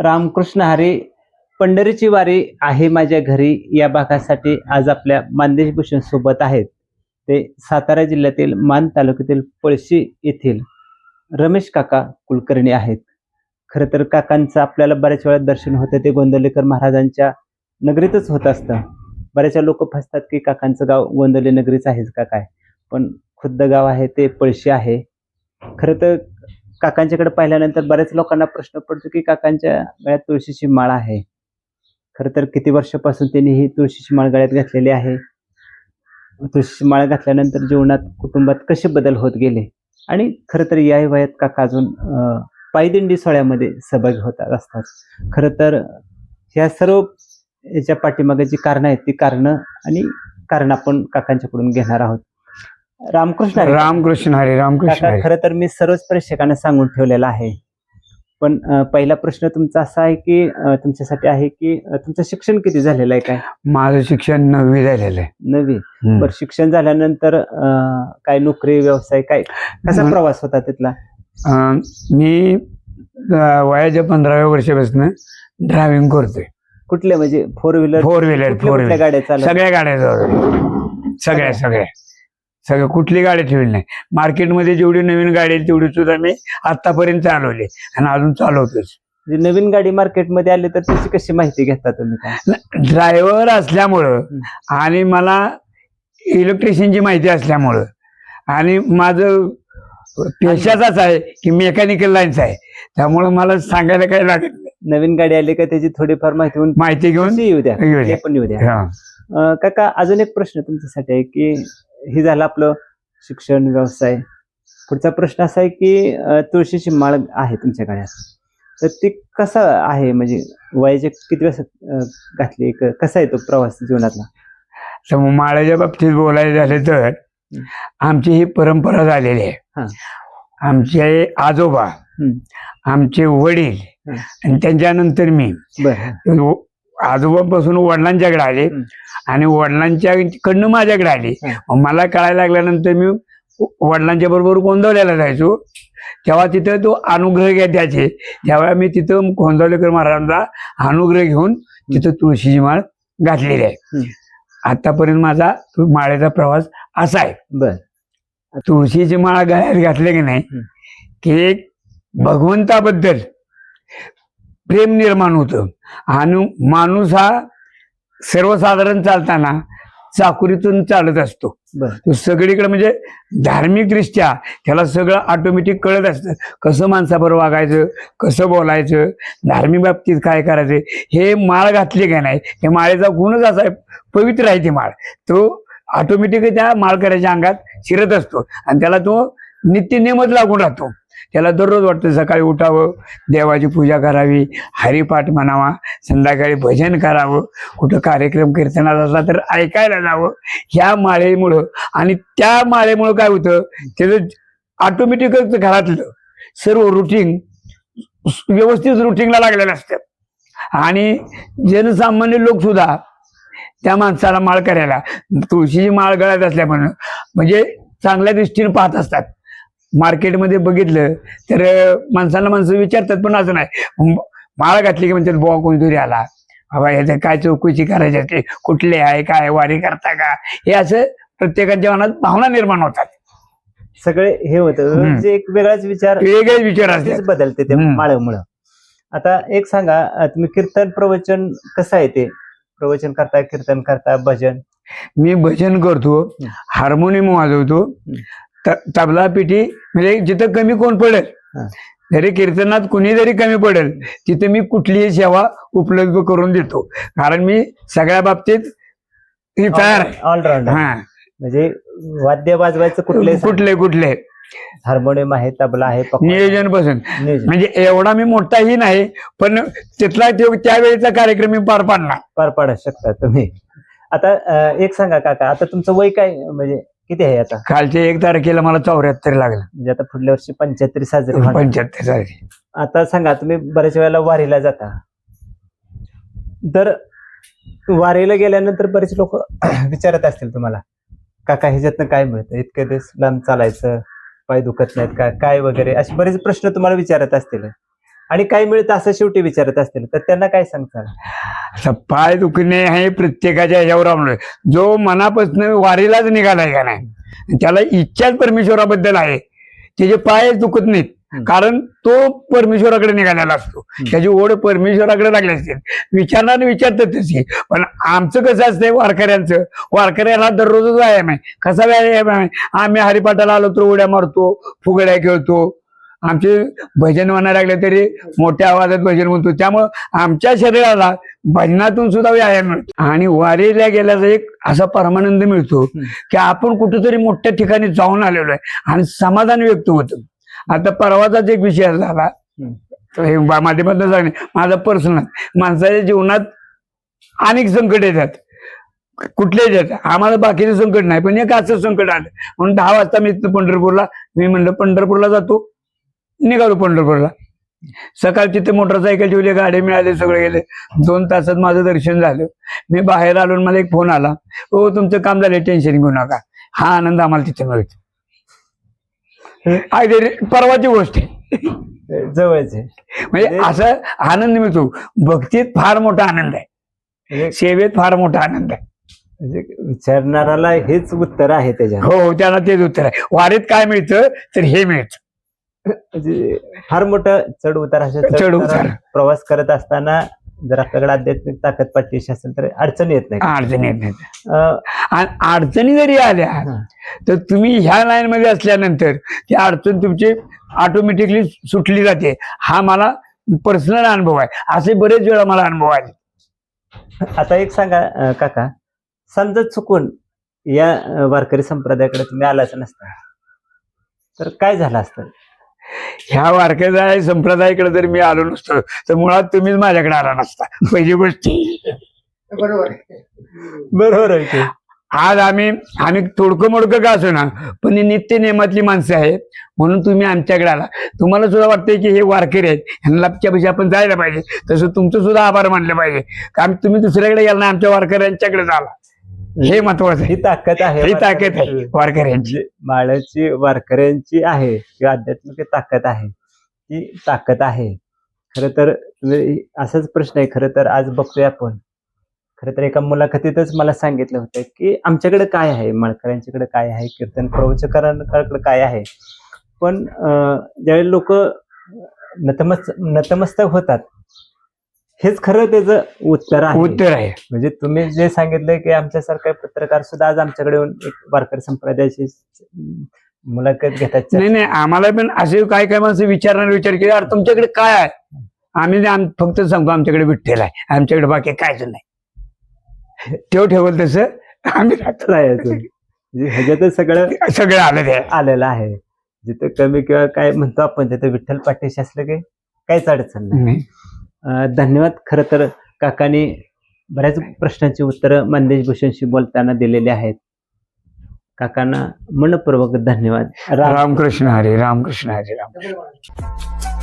रामकृष्ण हरी. पंढरीची वारी आहे माझ्या घरी या भागासाठी आज आपल्या मानदेश भूषण सोबत आहेत. ते सातारा जिल्ह्यातील मान तालुक्यातील पळशी येथील रमेश काका कुलकर्णी आहेत. खरं तर काकांचं आपल्याला बऱ्याच वेळा दर्शन होतं ते गोंदवलेकर महाराजांच्या नगरीतच होत असतं. बऱ्याच लोक फसतात की काकांचं गाव गोंदवले नगरीच आहेच का काय, पण खुद्द गाव आहे ते पळशी आहे. खरं तर काकांच्याकडे पाहिल्यानंतर बऱ्याच लोकांना प्रश्न पडतो की काकांच्या गळ्यात तुळशीची माळ आहे. खरं तर किती वर्षापासून त्यांनी ही तुळशीची माळ गळ्यात घातलेली आहे. तुळशीची माळ घातल्यानंतर जीवनात कुटुंबात कसे बदल होत गेले आणि खरं तर या वयात काका अजून पायदिंडी सोहळ्यामध्ये सहभागी होत असतात. खरं तर ह्या सर्व याच्या पाठीमागे जी कारणं आहेत ती कारण आपण काकांच्याकडून घेणार आहोत. रामकृष्ण हरी. रामकृष्ण हरी. रामकृष्ण काका, हरी. खरं तर मी सर्वच प्रेक्षकांना सांगून ठेवलेला आहे, पण पहिला प्रश्न तुमचा असा आहे की तुमच्यासाठी आहे की तुमचं शिक्षण किती झालेलं आहे? काय माझं शिक्षण 9वी झालेलं आहे. 9वी. बरं, शिक्षण झाल्यानंतर काय नोकरी व्यवसाय काय कसा प्रवास होता तिथला? मी वयाच्या 15व्या वर्षापासून ड्रायव्हिंग करतोय. कुठले म्हणजे फोर व्हीलर फोर व्हीलर गाड्या चालू? सगळ्या गाड्या सगळ्या सगळ्या सगळ्या कुठली गाडी ठेवली नाही. मार्केटमध्ये जेवढी नवीन गाडी आहे तेवढी सुद्धा मी आतापर्यंत चालवली आणि अजून चालवतोच. नवीन गाडी मार्केटमध्ये आली तर त्याची कशी माहिती घेता तुम्ही? काय ड्रायव्हर असल्यामुळं आणि मला इलेक्ट्रिशियनची माहिती असल्यामुळं आणि माझं पेशाचाच आहे की मेकॅनिकल लाईनच आहे, त्यामुळं मला सांगायला काही लागत नाही. नवीन गाडी आली का त्याची थोडीफार माहिती घेऊन येऊ द्या. काका, अजून एक प्रश्न तुमच्यासाठी आहे की हे झालं आपलं शिक्षण व्यवसाय. पुढचा प्रश्न असा आहे की तुळशीची माळ आहे तुमच्या गळ्यात, तर ती कसं आहे म्हणजे वयाच्या किती वर्ष घातली, कसा आहे तो प्रवास जीवनातला? तर माळ्याच्या बाबतीत बोलायचं झालं तर आमची ही परंपरा झालेली आहे. आमचे आजोबा, आमचे वडील आणि त्यांच्यानंतर मी. आजोबापासून वडिलांच्याकडे आले आणि वडिलांच्याकडनं माझ्याकडे आली. मला कळायला लागल्यानंतर मी वडिलांच्या बरोबर गोंदवल्याला जायचो. तेव्हा तिथं तो अनुग्रह द्यायचे, तेव्हा मी तिथं गोंदवलेकर महाराजांचा अनुग्रह घेऊन तिथं तुळशीची माळ घातलेली आहे. आतापर्यंत माझा माळेचा प्रवास असा आहे. तुळशीची माळ गळ्यात घातले की नाही की एक भगवंताबद्दल प्रेम निर्माण होतं आणि माणूस हा सर्वसाधारण चालताना चाकुरीतून चालत असतो. तो सगळीकडे म्हणजे धार्मिक दृष्ट्या त्याला सगळं ऑटोमॅटिक कळत असतं, कसं माणसाबरोबर वागायचं, कसं बोलायचं, धार्मिक बाबतीत काय करायचं. हे माळ घातली का नाही, हे माळेचा गुणच असा आहे, पवित्र आहे ती माळ. तो ऑटोमॅटिक त्या माळकऱ्याच्या अंगात शिरत असतो आणि त्याला तो नित्यनेमच लागून राहतो. त्याला दररोज वाटतं सकाळी उठावं, देवाची पूजा करावी, हरिपाठ म्हणावा, संध्याकाळी भजन करावं, कुठं कार्यक्रम कीर्तनात असला तर ऐकायला जावं. ह्या माळेमुळं आणि त्या माळेमुळं काय होतं, त्याचं ऑटोमॅटिकच घरातलं सर्व रुटीन व्यवस्थित रुटीनला लागलेलं असतं आणि जनसामान्य लोक सुद्धा त्या माणसाला माळ करायला तुळशीची माळ गळ्यात असल्यामुळे म्हणजे चांगल्या दृष्टीने पाहत असतात. मार्केटमध्ये बघितलं तर माणसं विचारतात, पण असं नाही, माळ घातली की म्हणतात बुवा कोणीतरी आला, बाबा ह्याचं काय चौकशी करायची असते, कुठले आहे, काय वारी करता का, हे असं प्रत्येकाच्या मनात भावना निर्माण होतात. सगळे हे होतं म्हणजे एक वेगळेच विचार असते, बदलते ते माळेमुळं. आता एक सांगा, तुम्ही कीर्तन प्रवचन कसं आहे, ते प्रवचन करता, कीर्तन करता, भजन? मी भजन करतो, हार्मोनियम वाजवतो, तबला पिठी, म्हणजे जिथं कमी कोण पडेल, जरी कीर्तनात कुणी जरी कमी पडेल तिथे मी कुठलीही सेवा उपलब्ध करून देतो, कारण मी सगळ्या बाबतीत तयार आहे. ऑलराऊंडर. म्हणजे वाद्य वाजवायचं कुठले हार्मोनियम आहे, तबला आहे, नियोजन पासून, म्हणजे एवढा मी मोठाही नाही, पण तिथला त्यावेळेचा कार्यक्रम मी पार पाडू शकता तुम्ही. आता एक सांगा काका, आता तुमचं वय काय, म्हणजे किती आहे आता? कालच्या 1 तारखेला मला 74 लागलं, म्हणजे आता पुढल्या वर्षी 75 साजरी. 75. आता सांगा, तुम्ही बऱ्याच वेळेला वारीला जाता, तर वारीला गेल्यानंतर बरेच लोक विचारत असतील तुम्हाला, काका ह्याच्यातनं काय मिळतं, इतके दिवस लांब चालायचं, पाय दुखत नाहीत का, काय वगैरे, असे बरेच प्रश्न तुम्हाला विचारत असतील. आणि काय मिळतं असं शेवटी विचारत असतील तर त्यांना काय सांगताल? असं पाय दुखणे हे प्रत्येकाच्या ह्याच्यावर अवलंबून आहे. जो मनापासून वारीलाच निघालाय का नाही त्याला इच्छाच परमेश्वराबद्दल आहे, त्याचे पाय दुखत नाहीत, कारण तो परमेश्वराकडे निघालेला असतो, त्याची ओढ परमेश्वराकडे लागली असते. विचारणारे विचारतात तशी, पण आमचं कसं असतंय वारकऱ्यांचं, वारकऱ्याला दररोजच व्यायाम आहे. कसा व्यायाम आहे? आम्ही हरिपाठाला आलो तर उड्या मारतो, फुगड्या खेळतो, आमचे भजन म्हणायला लागले तरी मोठ्या आवाजात भजन म्हणतो. त्यामुळं आमच्या शरीराला भजनातून सुद्धा व्यायाम मिळतो. आणि वारीला गेल्याचा एक असा परमानंद मिळतो की आपण कुठेतरी मोठ्या ठिकाणी जाऊन आलेलो आहे आणि समाधान व्यक्त होतं. आता परवाचाच एक विषय झाला, हे माध्यमातून सांगणे माझा पर्सनल, माणसाच्या जीवनात अनेक संकट येतात, कुठलेच येतात, आम्हाला बाकीचे संकट नाही, पण एक असं संकट आलं म्हणून 10 वाजता मी पंढरपूरला, मी म्हणलं पंढरपूरला जातो, निघालो पंढरपूरला. सकाळ तिथे मोटरसायकल ठेवली, गाडी मिळाली, सगळे गेले. 2 तासात माझं दर्शन झालं. मी बाहेर आलो, मला एक फोन आला, हो तुमचं काम झालं, टेन्शन घेऊ नका. हा आनंद आम्हाला तिथे मिळतो. परवाची गोष्ट आहे, जवळच आहे. म्हणजे असं आनंद मिळतो. भक्तीत फार मोठा आनंद आहे, सेवेत फार मोठा आनंद आहे. म्हणजे विचारणाऱ्याला हेच उत्तर आहे त्याच्या. हो, त्याला तेच उत्तर आहे. वारीत काय मिळतं तर हे मिळतं. म्हणजे फार मोठं चढ उतार चढ उतार प्रवास करत असताना जर आपल्याकडे आध्यात्मिक ताकद पाठीशी असेल तर अडचणी येत नाही. अडचणी येत नाहीत. अडचणी जरी आल्या तर तुम्ही ह्या लाईन मध्ये असल्यानंतर ती अडचण तुमची ऑटोमॅटिकली सुटली जाते. हा मला पर्सनल अनुभव आहे, असे बरेच वेळा मला अनुभव आले. आता एक सांगा काका, समजा चुकून या वारकरी संप्रदायाकडे तुम्ही आलाच नसता तर काय झालं असतं? ह्या वारकरी संप्रदायाकडे जर मी आलो नसतो तर मुळात तुम्हीच माझ्याकडे आला नसता, पहिली गोष्ट. बरोबर आहे. आज आम्ही तोडकं मोडकं का असो ना, पण ही नित्य नियमातली माणसं आहेत म्हणून तुम्ही आमच्याकडे आला. तुम्हाला सुद्धा वाटतंय की हे वारकरी आहेत, ह्यांना पैसे आपण जायला पाहिजे, तसं तुमचं सुद्धा आभार मानलं पाहिजे, कारण तुम्ही दुसऱ्याकडे गेला ना, आमच्या वारकऱ्यांच्याकडे आला. हे महत्वाचं आहे. ही ताकद आहे, ही ताकद आहे वारकऱ्यांची, माळ्याची वारकऱ्यांची आहे किंवा आध्यात्मिक ताकद आहे, ती ताकद आहे. खरं तर असाच प्रश्न आहे. खरं तर आज बघतोय आपण, खरं तर एका मुलाखतीतच मला सांगितलं होतं की आमच्याकडे काय आहे, माळकऱ्यांच्याकडे काय आहे, कीर्तन प्रवचकारांकडे काय आहे. पण ज्यावेळी लोक नतमस्तक होतात, हेच खरं त्याचं उत्तर आहे. म्हणजे तुम्ही जे सांगितलंय की आमच्यासारखा पत्रकार सुद्धा आज आमच्याकडे येऊन एक वारकरी संप्रदायाची मुलाखत घेतात. नाही, आम्हाला पण असे काय माणसं विचारणार विचार की यार तुमच्याकडे काय आहे, आम्ही फक्त सांगतो आमच्याकडे विठ्ठल आहे, आमच्याकडे बाकी कायच नाही. तेव्हा ठेवल तसं आम्ही राहायचं. ह्याच्यातच सगळं आलेलं आहे. जिथं कमी किंवा काय म्हणतो आपण, तिथे विठ्ठल पाठीशी असलं की काहीच अडचण नाही. धन्यवाद. खरं तर काकांनी बऱ्याच प्रश्नांची उत्तरं मंदेश भूषणशी बोलताना दिलेली आहेत. काकांना मनपूर्वक धन्यवाद. रामकृष्ण हरी, रामकृष्ण हरी, रामकृष्ण.